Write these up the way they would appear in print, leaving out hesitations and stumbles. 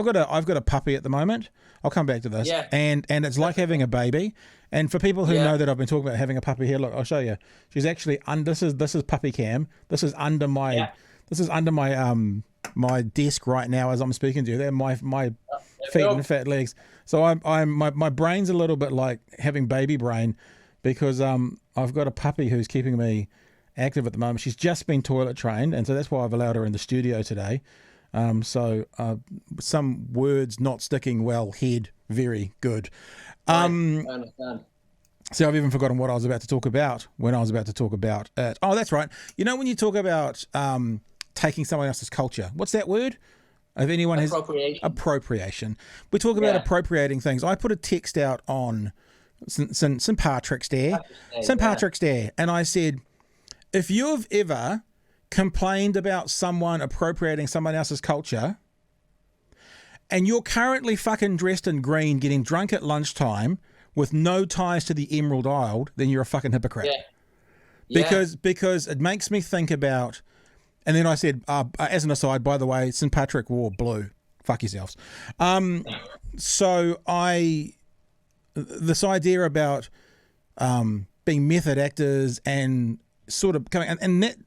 I've got a puppy at the moment. I'll come back to this. Yeah. And it's like having a baby. And for people who Yeah. know that I've been talking about having a puppy here, look, I'll show you. She's actually this is puppy cam. This is under my my desk right now as I'm speaking to you. They're my feet and fat legs. So my brain's a little bit like having baby brain because I've got a puppy who's keeping me active at the moment. She's just been toilet trained, and so that's why I've allowed her in the studio today. So some words not sticking well, head very good. I understand. See, I've even forgotten what I was about to talk about when I was about to talk about it. Oh, that's right. You know when you talk about taking someone else's culture, what's that word? If anyone has appropriation. We talk about appropriating things. I put a text out on St. Patrick's Day, and I said, if you've ever complained about someone appropriating someone else's culture, and you're currently fucking dressed in green, getting drunk at lunchtime with no ties to the Emerald Isle, then you're a fucking hypocrite. Because it makes me think about. And then I said, as an aside, by the way, St. Patrick wore blue. Fuck yourselves. So this idea about being method actors and sort of coming, and that,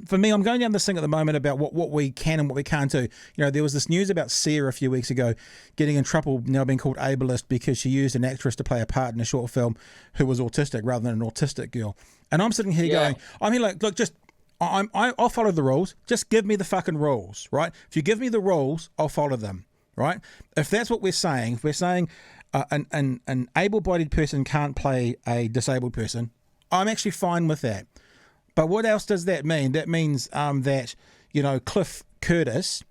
for me, I'm going down this thing at the moment about what we can and what we can't do. You know, there was this news about Sia a few weeks ago getting in trouble, now being called ableist because she used an actress to play a part in a short film who was autistic rather than an autistic girl. And I'm sitting here going, I'm here like, look, just... I'll follow the rules. Just give me the fucking rules, right? If you give me the rules, I'll follow them, right? If that's what we're saying, if we're saying an able-bodied person can't play a disabled person, I'm actually fine with that. But what else does that mean? That means that, you know, Cliff Curtis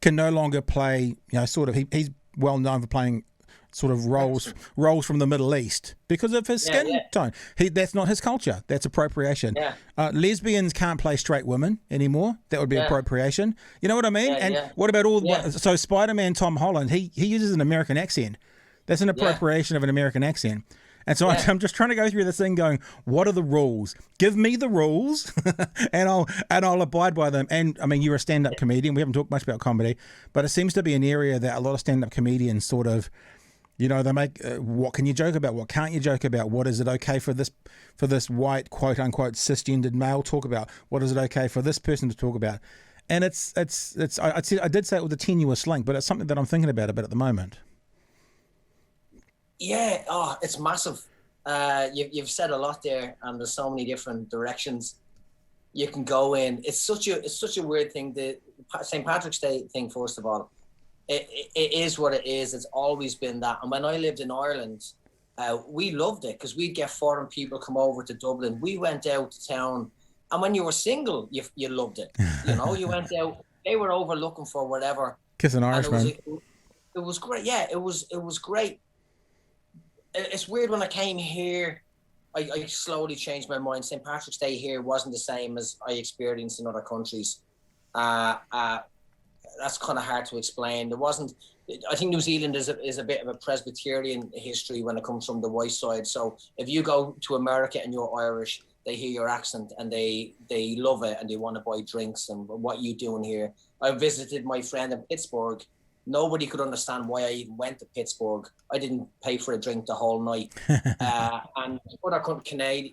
can no longer play, you know, sort of, he's well known for playing sort of roles from the Middle East because of his skin tone. That's not his culture. That's appropriation. Lesbians can't play straight women anymore. That would be appropriation. You know what I mean? What about so Spider-Man Tom Holland, he uses an American accent. That's an appropriation of an American accent. And so I'm just trying to go through this thing going, what are the rules? Give me the rules and I'll abide by them. And I mean, you're a stand-up comedian. We haven't talked much about comedy, but it seems to be an area that a lot of stand-up comedians sort of, you know, they make what can you joke about? What can't you joke about? What is it okay for this white quote unquote cisgendered male talk about? What is it okay for this person to talk about? And it's I did say it with a tenuous link, but it's something that I'm thinking about a bit at the moment. Yeah, it's massive. You've said a lot there, and there's so many different directions you can go in. It's such a weird thing. The St. Patrick's Day thing, first of all. It is what it is. It's always been that. And when I lived in Ireland, we loved it because we'd get foreign people come over to Dublin. We went out to town, and when you were single, you loved it. You know, you went out. They were over looking for whatever. Kiss an Irishman. It was great. Yeah, it was great. It's weird when I came here. I slowly changed my mind. St. Patrick's Day here wasn't the same as I experienced in other countries. That's kind of hard to explain. There wasn't. I think New Zealand is a bit of a Presbyterian history when it comes from the white side. So if you go to America and you're Irish, they hear your accent and they love it and they want to buy drinks and what you doing here. I visited my friend in Pittsburgh. Nobody could understand why I even went to Pittsburgh. I didn't pay for a drink the whole night. And other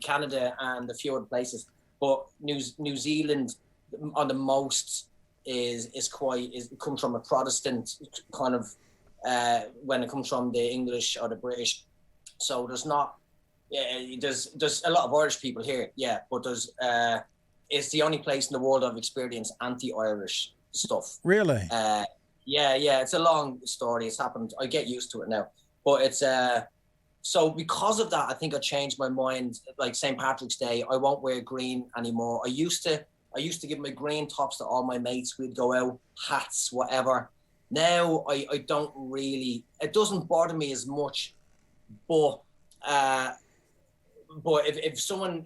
Canada and a few other places, but New Zealand on the most. It comes from a Protestant kind of when it comes from the English or the British. So there's a lot of Irish people here, but there's it's the only place in the world I've experienced anti-Irish stuff. Really? It's a long story. It's happened. I get used to it now, but it's so because of that, I think I changed my mind. Like St. Patrick's Day, I won't wear green anymore. I used to give my green tops to all my mates. We'd go out, hats, whatever. Now I don't really. It doesn't bother me as much, but if someone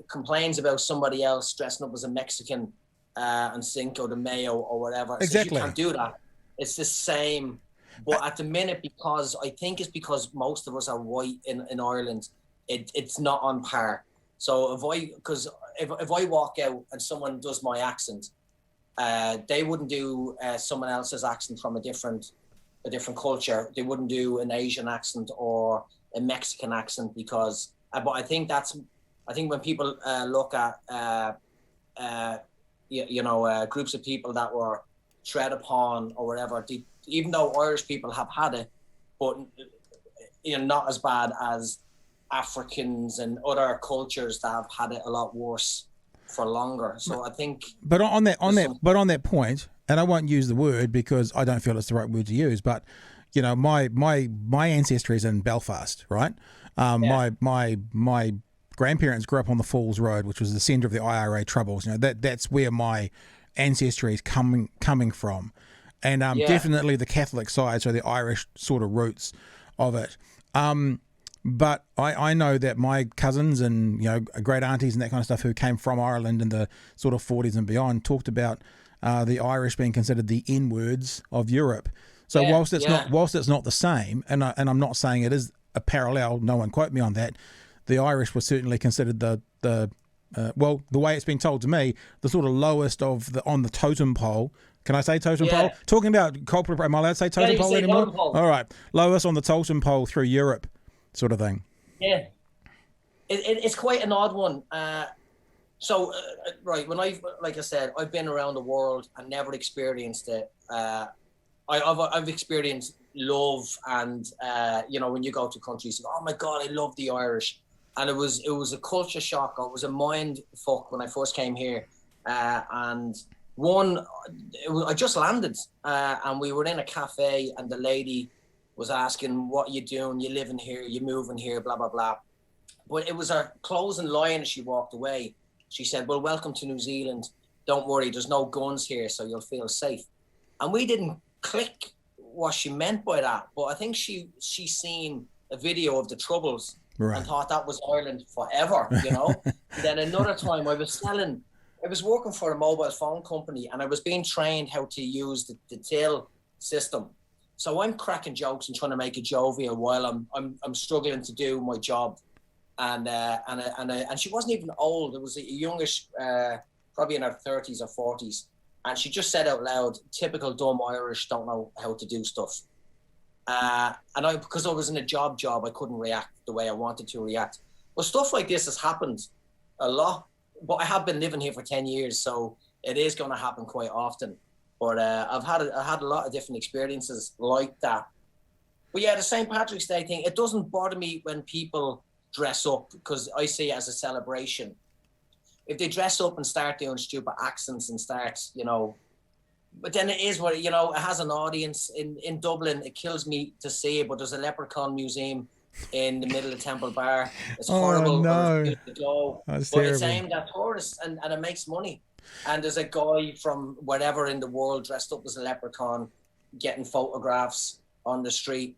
complains about somebody else dressing up as a Mexican and Cinco de Mayo or whatever, exactly, you can't do that. It's the same. But at the minute, because I think it's because most of us are white in Ireland, it's not on par. So if I walk out and someone does my accent, they wouldn't do someone else's accent from a different a different culture. They wouldn't do an Asian accent or a Mexican accent because, but I think when people look at, groups of people that were tread upon or whatever, even though Irish people have had it, but not as bad as Africans and other cultures that have had it a lot worse for longer. So I think. But on that point, and I won't use the word because I don't feel it's the right word to use, but my ancestry is in Belfast, right? My grandparents grew up on the Falls Road, which was the centre of the IRA troubles. That's where my ancestry is coming from, and definitely the Catholic side, so the Irish sort of roots of it. But I know that my cousins and great aunties and that kind of stuff who came from Ireland in the sort of 40s and beyond talked about the Irish being considered the N-words of Europe. So whilst it's not the same, and I'm not saying it is a parallel, no one quote me on that, the Irish were certainly considered the way it's been told to me, the sort of lowest on the totem pole. Can I say totem pole? Talking about corporate, am I allowed to say totem pole anymore? All right, lowest on the totem pole through Europe, sort of thing. Yeah, it's quite an odd one. Right, when like I said, I've been around the world and never experienced it. I've experienced love and when you go to countries, oh my God, I love the Irish, and it was a culture shock. It was a mind fuck when I first came here, and I just landed, and we were in a cafe, and the lady was asking, "What you doing? You living here? You moving here? Blah blah blah." But it was her closing line as she walked away. She said, "Well, welcome to New Zealand. Don't worry, there's no guns here, so you'll feel safe." And we didn't click what she meant by that, but I think she seen a video of the Troubles and thought that was Ireland forever, Then another time I was working for a mobile phone company, and I was being trained how to use the till system. So I'm cracking jokes and trying to make it jovial while I'm struggling to do my job. And she wasn't even old. It was a youngish, probably in her 30s or 40s. And she just said out loud, "Typical dumb Irish, don't know how to do stuff." And because I was in a job, I couldn't react the way I wanted to react. Well, stuff like this has happened a lot, but I have been living here for 10 years, so it is going to happen quite often. But I've had a lot of different experiences like that. But yeah, the St. Patrick's Day thing, it doesn't bother me when people dress up, because I see it as a celebration. If they dress up and start doing stupid accents and start, but then it is what, it has an audience. In Dublin, it kills me to see it, but there's a leprechaun museum in the middle of Temple Bar. It's horrible. No. To go. That's but terrible. It's aimed at tourists and it makes money. And there's a guy from wherever in the world dressed up as a leprechaun getting photographs on the street.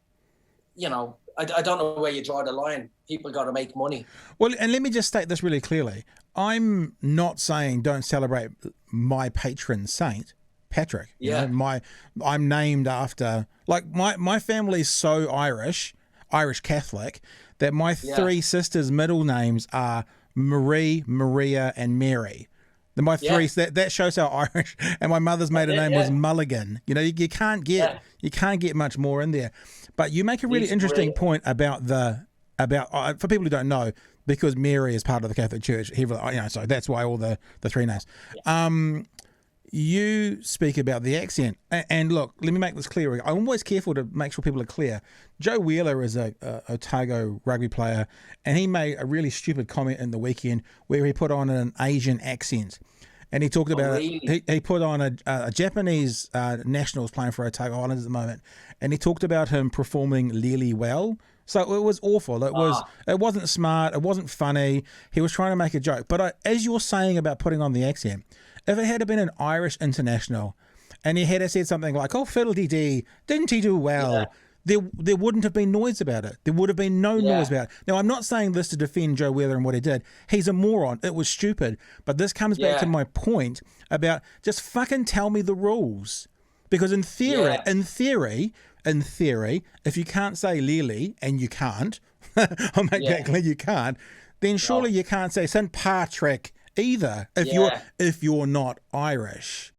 I don't know where you draw the line. People got to make money. Well, and let me just state this really clearly. I'm not saying don't celebrate my patron saint, Patrick. I'm named after, like, my family's so Irish Catholic, that my three sisters' middle names are Marie, Maria, and Mary. My three, that shows how Irish. And my mother's maiden name was Mulligan. You can't get much more in there. But you make a really interesting point about for people who don't know, because Mary is part of the Catholic Church, so that's why all the three names. You speak about the accent, and look, let me make this clear. I'm always careful to make sure people are clear. Joe Wheeler is a Otago rugby player, and he made a really stupid comment in the weekend where he put on an Asian accent, and he talked about he put on a Japanese nationals playing for Otago Islanders at the moment, and he talked about him performing really well. So it was awful. It wasn't smart. It wasn't funny. He was trying to make a joke. But as you're saying about putting on the accent, if it had been an Irish international and he had said something like, "Oh, fiddle-dee-dee, didn't he do well?" There wouldn't have been noise about it. There would have been no noise about it. Now, I'm not saying this to defend Joe Wheeler and what he did. He's a moron. It was stupid. But this comes back to my point about just fucking tell me the rules. Because in theory, if you can't say Lily, and you can't, I'll make that clear, you can't, then surely you can't say St. Patrick either if you're not Irish.